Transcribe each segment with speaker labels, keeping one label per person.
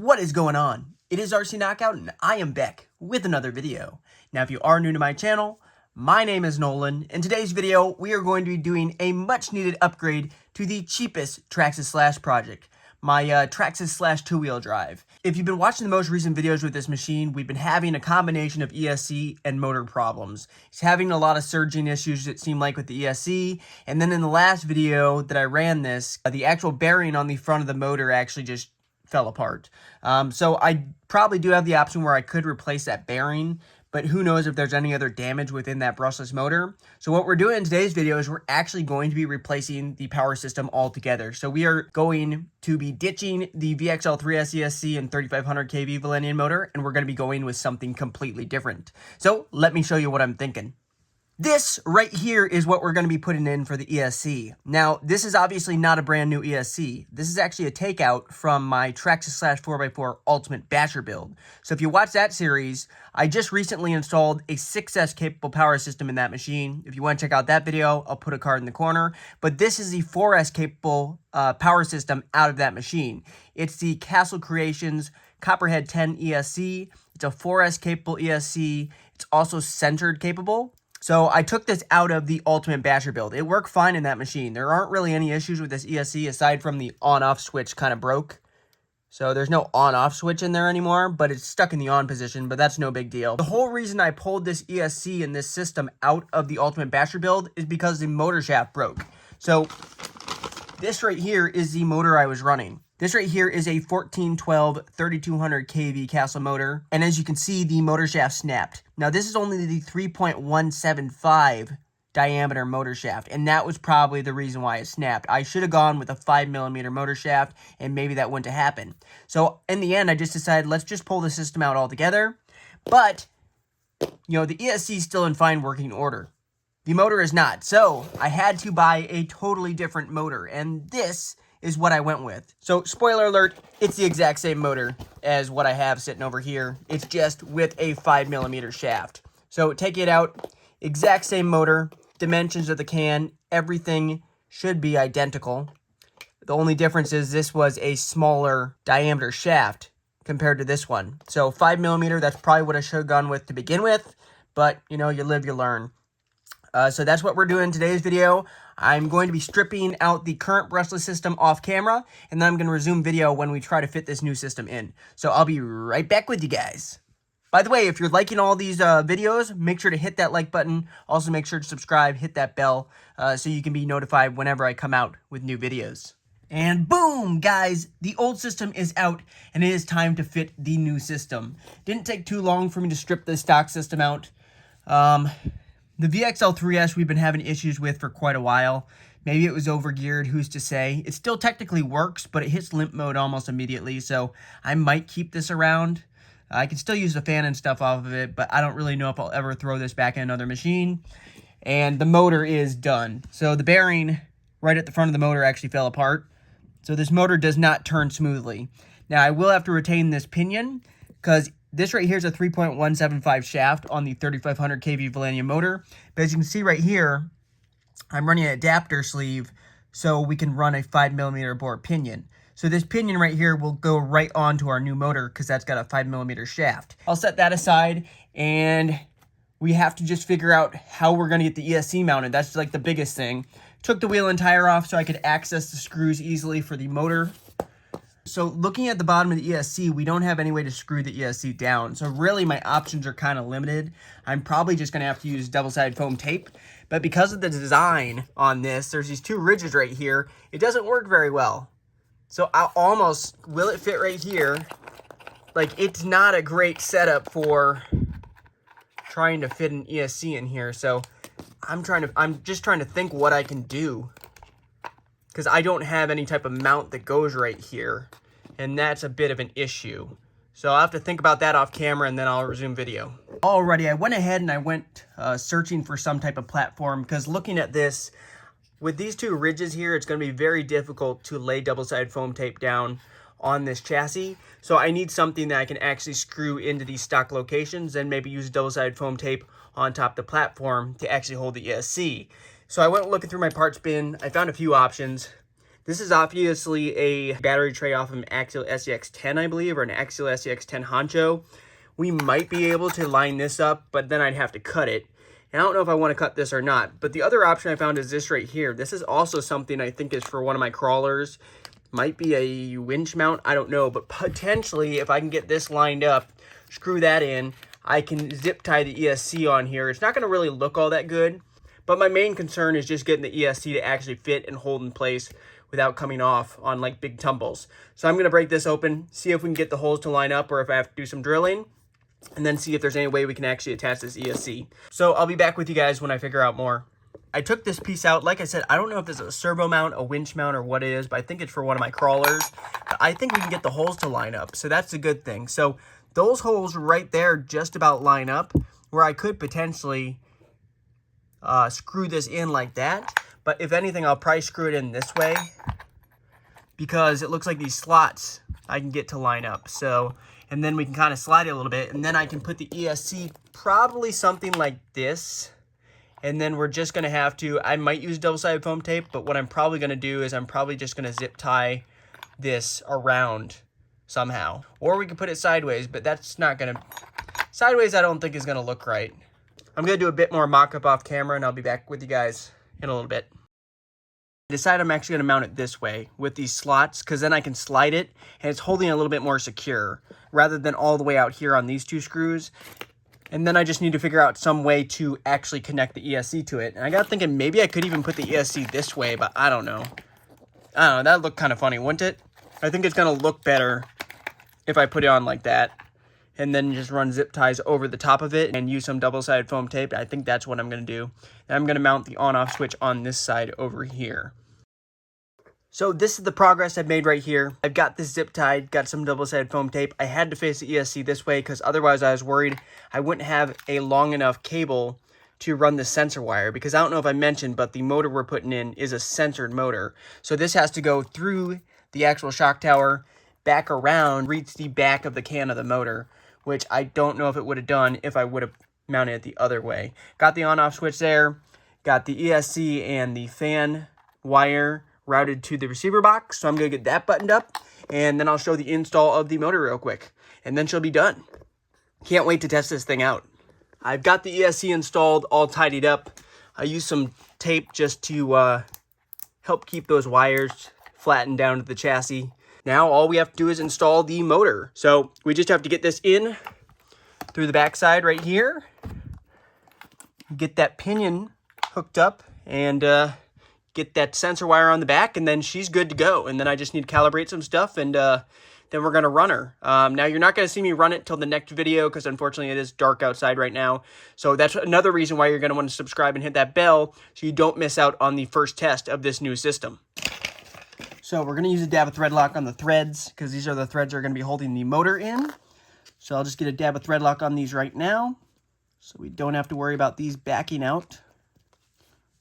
Speaker 1: What is going on? It is RC Knockout and I am back with another video. Now if you are new to my channel, my name is Nolan. In today's video, we are going to be doing a much needed upgrade to the cheapest Traxxas Slash project, my Traxxas Slash two-wheel drive. If you've been watching the most recent videos with this machine, we've been having a combination of ESC and motor problems. It's having a lot of surging issues, it seemed like, with the ESC, and then in the last video that I ran this, the actual bearing on the front of the motor actually just fell apart. So I probably do have the option where I could replace that bearing, but who knows if there's any other damage within that brushless motor. So what we're doing in today's video is we're actually going to be replacing the power system altogether. So we are going to be ditching the VXL3S ESC and 3500 kV Velineon motor, and we're going to be going with something completely different. So let me show you what I'm thinking. This right here is what we're going to be putting in for the ESC. Now, this is obviously not a brand new ESC. This is actually a takeout from my Traxxas Slash 4x4 Ultimate Basher build. So if you watch that series, I just recently installed a 6S capable power system in that machine. If you want to check out that video, I'll put a card in the corner. But this is the 4S capable power system out of that machine. It's the Castle Creations Copperhead 10 ESC. It's a 4S capable ESC. It's also centered capable. So I took this out of the Ultimate Basher build. It worked fine in that machine. There aren't really any issues with this ESC aside from the on-off switch kind of broke. So there's no on-off switch in there anymore, but it's stuck in the on position, but that's no big deal. The whole reason I pulled this ESC and this system out of the Ultimate Basher build is because the motor shaft broke. So this right here is the motor I was running. This right here is a 1412 3200 kV Castle motor, and as you can see, the motor shaft snapped. Now this is only the 3.175 diameter motor shaft, and that was probably the reason why it snapped. I should have gone with a 5mm motor shaft, and maybe that wouldn't have happened. So in the end, I just decided, let's just pull the system out altogether. But, you know, the ESC is still in fine working order. The motor is not, so I had to buy a totally different motor, and this is what I went with. So, spoiler alert, it's the exact same motor as what I have sitting over here. It's just with a 5mm shaft. So, take it out, exact same motor, dimensions of the can, everything should be identical. The only difference is this was a smaller diameter shaft compared to this one. So, 5mm, that's probably what I should have gone with to begin with, but, you know, you live, you learn. So that's what we're doing in today's video. I'm going to be stripping out the current brushless system off camera, and then I'm going to resume video when we try to fit this new system in. So I'll be right back with you guys. By the way, if you're liking all these videos, make sure to hit that like button. Also make sure to subscribe, hit that bell, so you can be notified whenever I come out with new videos. And boom, guys, the old system is out, and it is time to fit the new system. Didn't take too long for me to strip the stock system out. The VXL3S we've been having issues with for quite a while. Maybe it was overgeared, who's to say. It still technically works, but it hits limp mode almost immediately, so I might keep this around. I can still use the fan and stuff off of it, but I don't really know if I'll ever throw this back in another machine. And the motor is done. So the bearing right at the front of the motor actually fell apart. So this motor does not turn smoothly. Now I will have to retain this pinion, because this right here is a 3.175 shaft on the 3500 kV Velineon motor. But as you can see right here, I'm running an adapter sleeve so we can run a 5mm bore pinion. So this pinion right here will go right onto our new motor because that's got a 5mm shaft. I'll set that aside, and we have to just figure out how we're going to get the ESC mounted. That's like the biggest thing. Took the wheel and tire off so I could access the screws easily for the motor. So looking at the bottom of the ESC, we don't have any way to screw the ESC down. So really my options are kind of limited. I'm probably just going to have to use double-sided foam tape. But because of the design on this, there's these two ridges right here. It doesn't work very well. So I'll almost, will it fit right here? Like, it's not a great setup for trying to fit an ESC in here. So I'm just trying to think what I can do, because I don't have any type of mount that goes right here, and that's a bit of an issue. So I'll have to think about that off camera, and then I'll resume video. Alrighty, I went ahead and I went searching for some type of platform, because looking at this, with these two ridges here, it's going to be very difficult to lay double-sided foam tape down on this chassis. So I need something that I can actually screw into these stock locations and maybe use double-sided foam tape on top of the platform to actually hold the ESC. So I went looking through my parts bin. I found a few options. This is obviously a battery tray off of an Axial SEX10, I believe, or an Axial SEX10 Honcho. We might be able to line this up, but then I'd have to cut it. And I don't know if I want to cut this or not. But the other option I found is this right here. This is also something I think is for one of my crawlers. Might be a winch mount, I don't know. But potentially, if I can get this lined up, screw that in, I can zip tie the ESC on here. It's not going to really look all that good. But my main concern is just getting the ESC to actually fit and hold in place without coming off on like big tumbles. So I'm going to break this open, see if we can get the holes to line up or if I have to do some drilling, and then see if there's any way we can actually attach this ESC. So I'll be back with you guys when I figure out more. I took this piece out. Like I said, I don't know if this is a servo mount, a winch mount, or what it is, but I think it's for one of my crawlers. But I think we can get the holes to line up, so that's a good thing. So those holes right there just about line up, where I could potentially screw this in like that. But if anything, I'll probably screw it in this way, because it looks like these slots I can get to line up. So, and then we can kind of slide it a little bit, and then I can put the ESC probably something like this. And then we're just going to have to, I might use double-sided foam tape, but what I'm probably going to do is I'm probably just going to zip tie this around somehow. Or we can put it sideways, but that's not going to, sideways I don't think is going to look right. I'm going to do a bit more mock-up off camera, and I'll be back with you guys in a little bit. I decided I'm actually going to mount it this way with these slots, because then I can slide it and it's holding it a little bit more secure rather than all the way out here on these two screws. And then I just need to figure out some way to actually connect the ESC to it. And I got thinking maybe I could even put the ESC this way, but I don't know. That'd look kind of funny, wouldn't it? I think it's going to look better if I put it on like that and then just run zip ties over the top of it and use some double-sided foam tape. I think that's what I'm going to do. And I'm going to mount the on-off switch on this side over here. So this is the progress I've made right here. I've got this zip tied, got some double-sided foam tape. I had to face the ESC this way because otherwise I was worried I wouldn't have a long enough cable to run the sensor wire, because I don't know if I mentioned, but the motor we're putting in is a sensored motor. So this has to go through the actual shock tower, back around, reach the back of the can of the motor, which I don't know if it would have done if I would have mounted it the other way. Got the on-off switch there, got the ESC and the fan wire routed to the receiver box, so I'm going to get that buttoned up, and then I'll show the install of the motor real quick, and then she'll be done. Can't wait to test this thing out. I've got the ESC installed, all tidied up. I used some tape just to help keep those wires flattened down to the chassis. Now all we have to do is install the motor. So we just have to get this in through the backside right here, get that pinion hooked up, and get that sensor wire on the back, and then she's good to go. And then I just need to calibrate some stuff, and then we're going to run her. Now, you're not going to see me run it till the next video, because unfortunately it is dark outside right now. So that's another reason why you're going to want to subscribe and hit that bell so you don't miss out on the first test of this new system. So we're going to use a dab of thread lock on the threads, because these are the threads that are going to be holding the motor in. So I'll just get a dab of thread lock on these right now, so we don't have to worry about these backing out.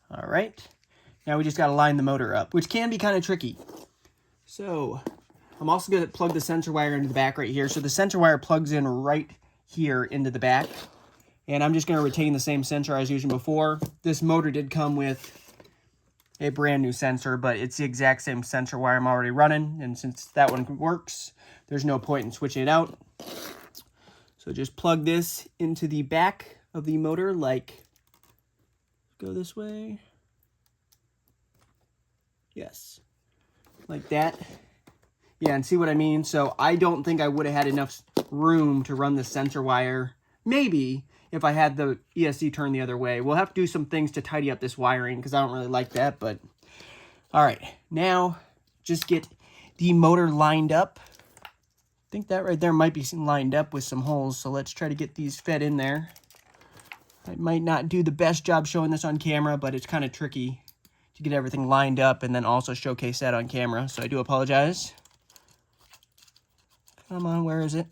Speaker 1: All right. Now we just got to line the motor up, which can be kind of tricky. So I'm also going to plug the sensor wire into the back right here. So the sensor wire plugs in right here into the back. And I'm just going to retain the same sensor I was using before. This motor did come with a brand new sensor, but it's the exact same sensor wire I'm already running. And since that one works, there's no point in switching it out. So just plug this into the back of the motor, like, go this way. Yes, like that. Yeah, and see what I mean? So I don't think I would have had enough room to run the sensor wire. Maybe if I had the ESC turned the other way. We'll have to do some things to tidy up this wiring, because I don't really like that. But all right, now just get the motor lined up. I think that right there might be lined up with some holes. So let's try to get these fed in there. I might not do the best job showing this on camera, but it's kind of tricky to get everything lined up and then also showcase that on camera, so I do apologize. Come on, where is it?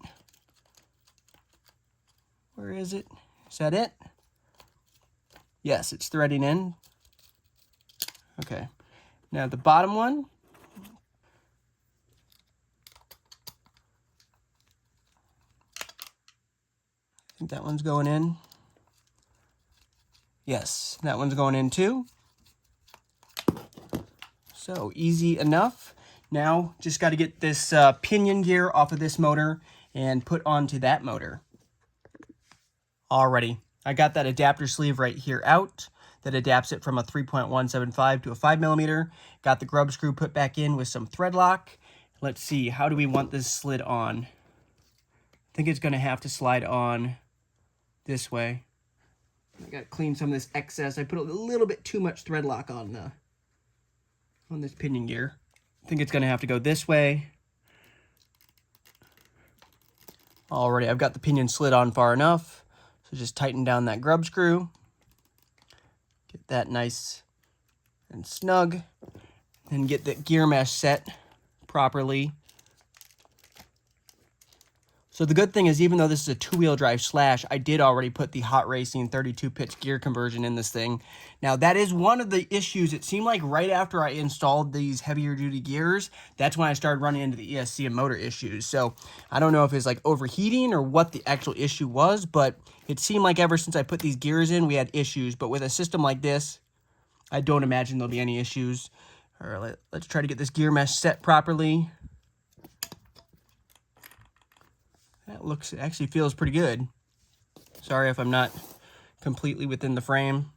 Speaker 1: Where is it? Is that it? Yes, it's threading in. Okay. Now the bottom one. I think that one's going in. Yes, that one's going in too. So easy enough. Now just got to get this pinion gear off of this motor and put onto that motor. Alrighty, I got that adapter sleeve right here out that adapts it from a 3.175 to a 5mm. Got the grub screw put back in with some thread lock. Let's see, how do we want this slid on? I think it's going to have to slide on this way. I got to clean some of this excess. I put a little bit too much thread lock on this pinion gear. I think it's going to have to go this way. Alrighty, I've got the pinion slid on far enough. So just tighten down that grub screw. Get that nice and snug. And get the gear mesh set properly. So the good thing is, even though this is a two-wheel drive Slash, I did already put the Hot Racing 32-pitch gear conversion in this thing. Now, that is one of the issues. It seemed like right after I installed these heavier-duty gears, that's when I started running into the Esc and Motor issues. So I don't know if it's like overheating or what the actual issue was, but it seemed like ever since I put these gears in, we had issues. But with a system like this, I don't imagine there'll be any issues. All right, let's try to get this gear mesh set properly. That actually feels pretty good. Sorry if I'm not completely within the frame.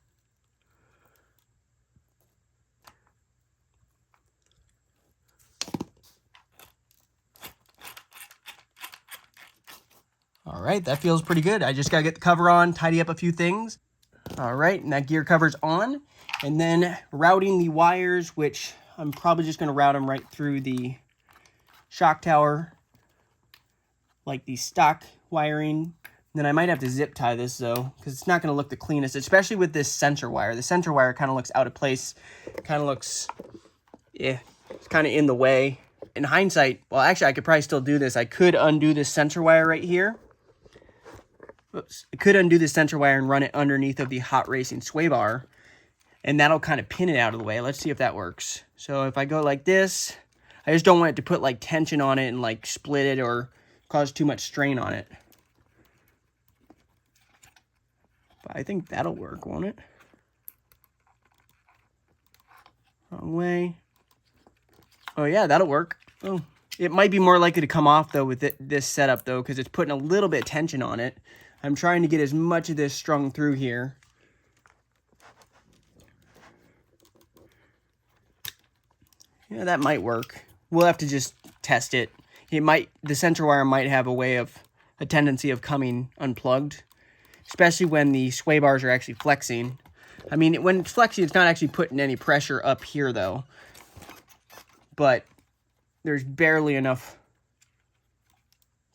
Speaker 1: All right, that feels pretty good. I just gotta get the cover on, tidy up a few things. All right, and that gear cover's on. And then routing the wires, which I'm probably just gonna route them right through the shock tower, like the stock wiring. Then I might have to zip tie this though, because it's not going to look the cleanest, especially with this sensor wire. The sensor wire kind of looks out of place, kind of looks, yeah, it's kind of in the way. In hindsight, well, actually, I could probably still do this. I could undo this sensor wire right here. Oops. I could undo this sensor wire and run it underneath of the Hot Racing sway bar, and that'll kind of pin it out of the way. Let's see if that works. So if I go like this, I just don't want it to put like tension on it and like split it or cause too much strain on it. But I think that'll work, won't it? Wrong way. Oh yeah, that'll work. Oh, it might be more likely to come off though with this setup though, because it's putting a little bit of tension on it. I'm trying to get as much of this strung through here. Yeah, that might work. We'll have to just test it. The sensor wire might have a tendency of coming unplugged, especially when the sway bars are actually flexing. I mean, when it's flexing, it's not actually putting any pressure up here though, but there's barely enough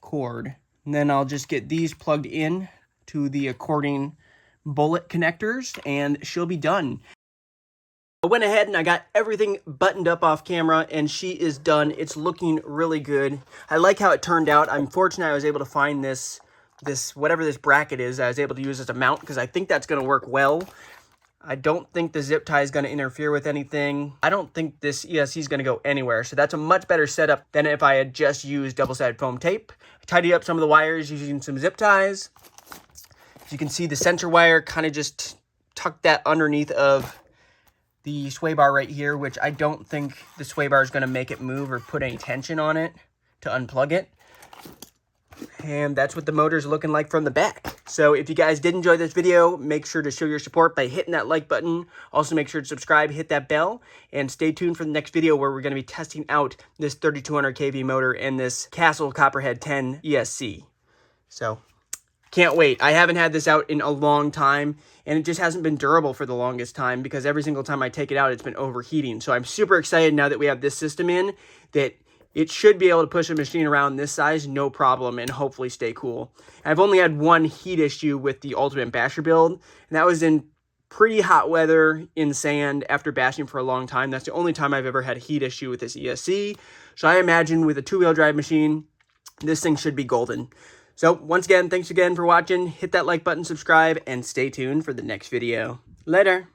Speaker 1: cord. And then I'll just get these plugged in to the according bullet connectors and she'll be done. I went ahead and I got everything buttoned up off camera and she is done. It's looking really good. I like how it turned out. I'm fortunate I was able to find this whatever this bracket is, I was able to use as a mount because I think that's going to work well. I don't think the zip tie is going to interfere with anything. I don't think this ESC is going to go anywhere. So that's a much better setup than if I had just used double-sided foam tape. I tidied up some of the wires using some zip ties. As you can see, the sensor wire kind of just tucked that underneath of the sway bar right here, which I don't think the sway bar is going to make it move or put any tension on it to unplug it. And that's what the motor's looking like from the back. So if you guys did enjoy this video, make sure to show your support by hitting that like button. Also make sure to subscribe, hit that bell, and stay tuned for the next video where we're going to be testing out this 3200 kV motor and this Castle Copperhead 10 ESC. So can't wait. I haven't had this out in a long time, and it just hasn't been durable for the longest time because every single time I take it out, it's been overheating. So I'm super excited now that we have this system in that it should be able to push a machine around this size, no problem, and hopefully stay cool. I've only had one heat issue with the Ultimate Basher build, and that was in pretty hot weather in sand after bashing for a long time. That's the only time I've ever had a heat issue with this ESC. So I imagine with a two-wheel drive machine, this thing should be golden. So once again, thanks again for watching. Hit that like button, subscribe, and stay tuned for the next video. Later.